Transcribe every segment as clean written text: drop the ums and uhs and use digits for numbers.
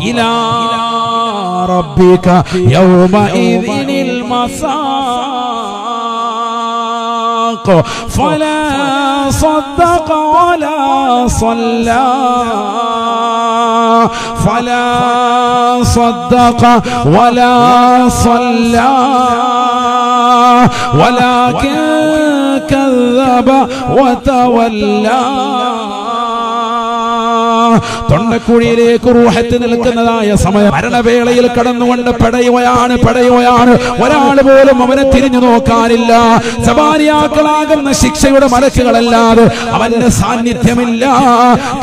إلى ربك يومئذ المساق فلا صدق ولا صلى فلا صدق ولا صلى ولكن كذب وتولى തൊണ്ടക്കുഴിയിലേക്ക് റൂഹത്ത് നിൽക്കുന്നതായ സമയം മരണവേളയിൽ കടന്നുകൊണ്ട് പടയുകയാണ്. ഒരാൾ പോലും അവനെ തിരിഞ്ഞു നോക്കാനില്ല. സബാരിയാക്കളാകുന്ന ശിക്ഷയുടെ മലക്കുകളല്ലാതെ അവന്റെ സാന്നിധ്യമില്ല.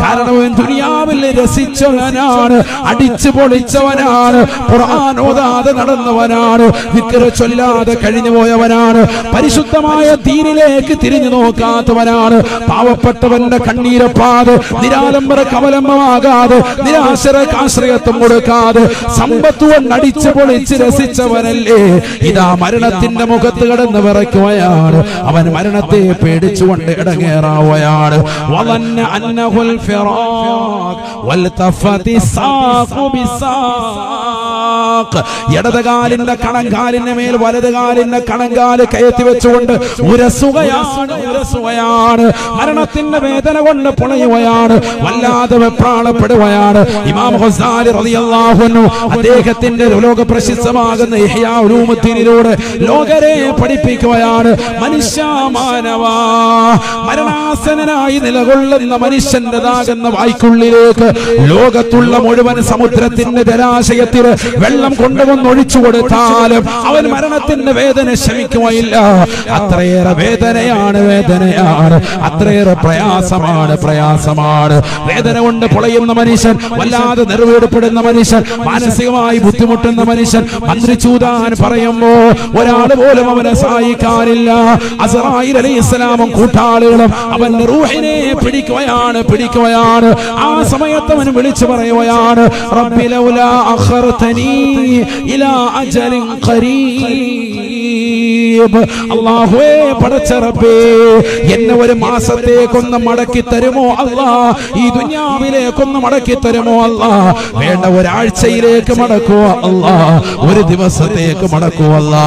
കാരണം ദുനിയാവിൽ രസിച്ചവനാണ്, അടിച്ചു പൊളിച്ചവനാണ്, ഖുർആൻ ഓതാതെ നടന്നവനാണ്, ദിക്ർ ചൊല്ലാതെ കഴിഞ്ഞു പോയവനാണ്, പരിശുദ്ധമായ ദീനിലേക്ക് തിരിഞ്ഞു നോക്കാത്തവനാണ്. പാവപ്പെട്ടവന്റെ കണ്ണീരപ്പാതെ നിരാലംബര കവലംബമാകാതെ നിരാശരക്ക് ആശ്രയത്വം കൊടുക്കാതെ സമ്പത്ത് കൊണ്ട് അടിച്ചു പൊളിച്ച് രസിച്ചവനല്ലേ ഇതാ മരണത്തിന്റെ മുഖത്ത് കിടന്ന് വിറയ്ക്കുകയാണ്. അവൻ മരണത്തെ പേടിച്ചുകൊണ്ട് ഇടങ്ങേറാവുകയാണ്. വലന്ന അന്നഹുൽ ഫിറാഖ് വൽതഫതി സാഖു ബിസാഖ്. ഇടതുകാലിന്റെ കണങ്കാലിന്റെ മേൽ വലതുകാലിന്റെ കണങ്കാല് കയറ്റി വെച്ചുകൊണ്ട് ഉരസുകയാണ്. മരണത്തിന്റെ വേദന കൊണ്ട് പുളയുകയാണ്, വല്ലാതെ വെപ്രാളപ്പെടുകയാണ്. ഇമാം ഗസാലി റളിയല്ലാഹു അൻഹു അദ്ദേഹത്തിന്റെ ലോക പ്രസിദ്ധമാകുന്ന ഇഹ്യാ ഉലൂമുദ്ദീനിലൂടെ ലോകരെ പഠിപ്പിക്കുകയാണ്. മനുഷ്യ മാനവാ, മരണാസന്നനായി നിലകൊള്ളുന്ന മനുഷ്യന്റേതാകുന്ന വായ്ക്കുള്ളിലേക്ക് ലോകത്തുള്ള മുഴുവൻ സമുദ്രത്തിന്റെ ജലാശയത്തിൽ വെള്ളം കൊണ്ടുവന്ന് ഒഴിച്ചു കൊടുത്താലും അവൻ മരണത്തിന്റെ വേദന ശമിക്കുകയില്ല. അത്രയേറെ വേദനയാണ്, അത്രയേറെ പ്രയാസമാണ്. വേദന കൊണ്ട് പൊളയുന്ന മനുഷ്യൻ, വല്ലാതെ നെറുവേർപ്പെടുന്ന മനുഷ്യൻ, മാനസികമായി ബുദ്ധിമുട്ടുന്ന മനുഷ്യൻ മന്ത്രിച്ചൂതാൻ പറയുമ്പോ ഒരാൾ പോലും അവനെ സഹായിക്കാനില്ല. അസ്റായീൽ അലൈഹിസ്സലാമും കൂട്ടാളികളും അവന്റെ റൂഹിനെ പിടിക്കുകയാണ്. ആ സമയത്ത് അവൻ വിളിച്ചു പറയുകയാണ്, റബ്ബി ലൗലാ അഖർതനീ ഇലാ അജലിൻ ഖരീബ്. അല്ലാഹുവേ, പടച്ച റബ്ബേ, എന്നെ ഒരു മാസത്തേക്കൊന്ന് മടക്കി തരുമോ അല്ലാ? ഈ ദുനിയാവിലേക്കൊന്ന് മടക്കി തരുമോ അല്ലാ? വേണ്ട, ഒരാഴ്ചയിലേക്ക് മടക്കൂ അല്ലാ, ഒരു ദിവസത്തേക്ക് മടക്കൂ അല്ലാ,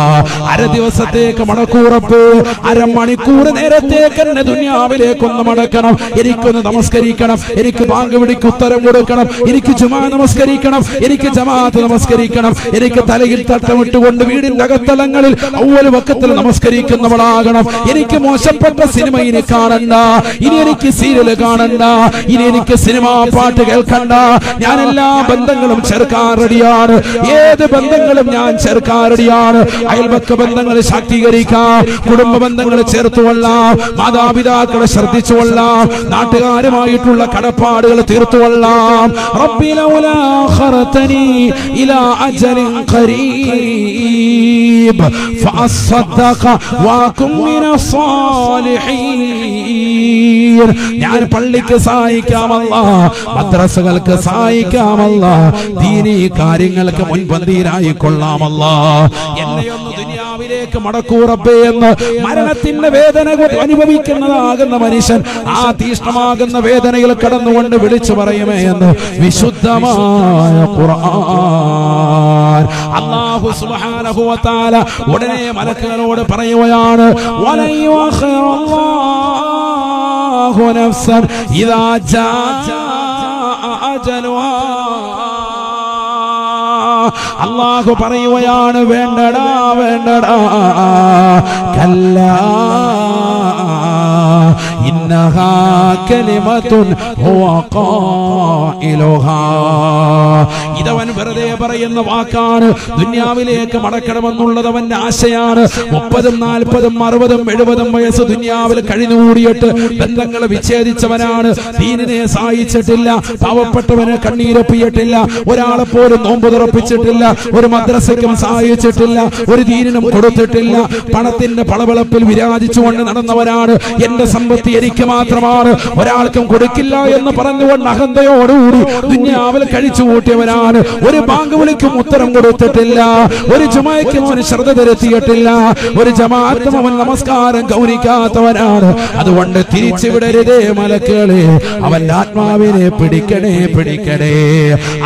അര ദിവസത്തേക്ക് മടക്കൂ റബ്ബേ, അരമണിക്കൂർ നേരത്തേക്ക് എന്നെ ദുനിയാവിലേക്കൊന്ന് മടക്കണം. എനിക്കൊന്ന് നമസ്കരിക്കണം, എനിക്ക് ബാങ്ക് വിളിക്ക് ഉത്തരം കൊടുക്കണം, എനിക്ക് ജുമാ നമസ്കരിക്കണം, എനിക്ക് ജമാഅത്ത് നമസ്കരിക്കണം, എനിക്ക് തലയിൽ തട്ടമിട്ടുകൊണ്ട് വീടിന്റെ അകത്തളങ്ങളിൽ അവ്വൽ വഖത്തിൽ നമസ്കരിക്കുന്നവളാകണം. എനിക്ക് മോശപ്പെട്ട സിനിമ ഇനി കാണണ്ട, ഇനി എനിക്ക് സീരിയൽ കാണണ്ട, ഇനി എനിക്ക് സിനിമാ പാട്ട് കേൾക്കണ്ട. ഞാൻ എല്ലാ ബന്ധങ്ങളും ചേർക്കാൻ റെഡിയാണ്, ഏത് ബന്ധങ്ങളും ഞാൻ ചേർക്കാൻ റെഡിയാണ്. അയൽപക്ക ബന്ധങ്ങൾ ശാക്തീകരിക്കാം, കുടുംബ ബന്ധങ്ങൾ ചേർത്തുകൊള്ളാം, മാതാപിതാക്കളെ ശ്രദ്ധിച്ചുകൊള്ളാം, നാട്ടുകാരുമായിട്ടുള്ള കടപ്പാടുകൾ തീർത്തുകൊള്ളാം. റബ്ബി ലൗലാ അഖർതനീ ഇലാ അജലിൻ ഖരീബ് ഫഅസ്സദ്ദഖ വഅകും മിനസ് സാലിഹീൻ. ഞാൻ പള്ളിക്ക് സഹായിക്കാമല്ല, മദ്രസകൾക്ക് സഹായിക്കാമല്ല, ദീനീ കാര്യങ്ങൾക്ക് മുൻപന്തിയിലായി കൊള്ളാമല്ല. എന്നെയൊന്ന് ദുനിയാവിലേക്ക് മടക്കൂ റബ്ബേ എന്ന് മരണത്തിന്റെ വേദന അനുഭവിക്കുന്നതാകുന്ന മനുഷ്യൻ ആ തീഷ്ണമാകുന്ന വേദനയിൽ കടന്നുകൊണ്ട് വിളിച്ചു പറയുമേ എന്ന് വിശുദ്ധമായ ഖുർആൻ. അല്ലാഹു സുബ്ഹാനഹു വ തആല ഉടനെ മലക്കുകളോട് പറയുകയാണ്, വലയുഖിറല്ലാഹു നഫ്സൻ ഇദാ ജാഅ അജലുഹാ. അല്ലാഹു പറയുകയാണ്, വേണ്ടടാ കല്ലാ ഇന്നഹാ കലിമത്തുൻ ഹുവ ഖായിലുഹാ. ഇതവൻ വെറുതെ പറയുന്ന വാക്കാണ്. ദുനിയാവിലേക്ക് മടക്കണമെന്നുള്ളത് അവന്റെ ആശയാണ്. 30, 40, 60, 70 വയസ്സ് ദുനിയാവിൽ കഴിഞ്ഞുകൂടിയിട്ട് ബന്ധങ്ങൾ വിച്ഛേദിച്ചവനാണ്. ദീനിനെ സഹായിച്ചിട്ടില്ല, പാവപ്പെട്ടവനെ കണ്ണീരൊപ്പിയിട്ടില്ല, ഒരാളെ പോലും നോമ്പ് തുറപ്പിച്ചിട്ടില്ല, ഒരു മദ്രസയ്ക്കും സഹായിച്ചിട്ടില്ല, ഒരു ദീനിനും കൊടുത്തിട്ടില്ല. പണത്തിന്റെ പളവളപ്പിൽ വിരാജിച്ചുകൊണ്ട് നടന്നവനാണ്. എന്റെ സമ്പത്ത് എനിക്ക് മാത്രമാണ്, ഒരാൾക്കും കൊടുക്കില്ല എന്ന് പറഞ്ഞുകൊണ്ട് അഹന്തയോടുകൂടി ദുനിയാവിൽ കഴിച്ചു കൂട്ടി ചൂണ്ടിയവരാണ്. ഒരു ബാങ്ക് വിളിക്കും ഉത്തരം കൊടുത്തിട്ടില്ല, ഒരു ജുമയ്ക്കും അവൻ ശ്രദ്ധ തിരുത്തിയിട്ടില്ല, ഒരു ജമാഅത്തും അവൻ നമസ്കാരം ഗൗനിക്കാത്തവനാണ്. അതുകൊണ്ട് തിരിച്ചു വിടരുതേ മലക്കുകളെ, അവന്റെ ആത്മാവിനെ പിടിക്കണേ പിടിക്കണേ.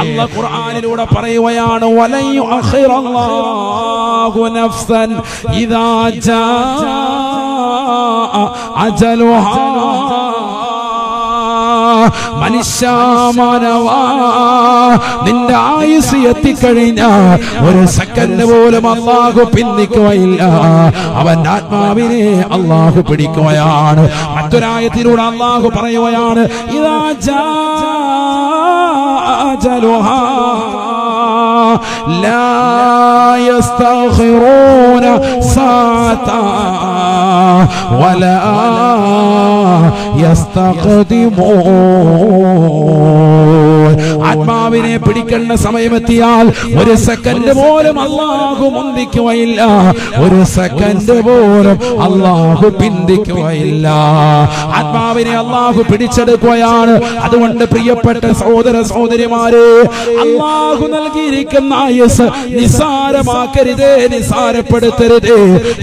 അല്ലാഹു ഖുർആനിലൂടെ പറയുകയാണ്, വലൻ യുഅഖിറല്ലാഹു നഫ്സൻ ഇദാ ജാഅ അജലുഹാ. മനുഷ്യമാനവാ, നിന്റെ ആയുസ് എത്തിക്കഴിഞ്ഞാൽ ഒരു സെക്കൻഡ് പോലും അല്ലാഹു പിന്തിക്കുകയില്ല. അവൻ ആത്മാവിനെ അല്ലാഹു പിടിക്കുകയാണ്. മറ്റൊരായത്തിലൂടെ അല്ലാഹു പറയുകയാണ്, ഇദാ ജാഅ അജലുഹാ ലാ യസ്തഖിറൂന സാഅതാ വലാ ആത്മാവിനെ പിടിക്കേണ്ട സമയമെത്തിയാൽ ഒരു സെക്കൻഡ് പോലും അല്ലാഹു മുന്തിക്കുകയില്ല, ഒരു സെക്കൻഡ് പോലും അല്ലാഹു പിന്തിക്കുകയില്ല. ആത്മാവിനെ അല്ലാഹു പിടിച്ചെടുക്കുകയാണ്. അതുകൊണ്ട് പ്രിയപ്പെട്ട സഹോദര സഹോദരിമാരെ, അല്ലാഹു നൽകിയിരിക്കുന്ന ആയുസ് നിസാരമാക്കരുതേ, നിസാരപ്പെടുത്തരുതേ.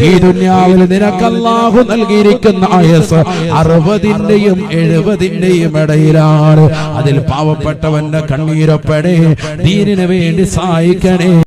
ഈ ദുനിയാവിൽ നിനക്ക് അല്ലാഹു നൽകിയിരിക്കുന്ന ആയുസ് 60-ന്റെയും 70-ന്റെയും ഇടയിലാണ്. അതിൽ പാവപ്പെട്ടവന്റെ കണ്ണീരൊപ്പടേ, ദീനിനു വേണ്ടി സഹായിക്കണേ.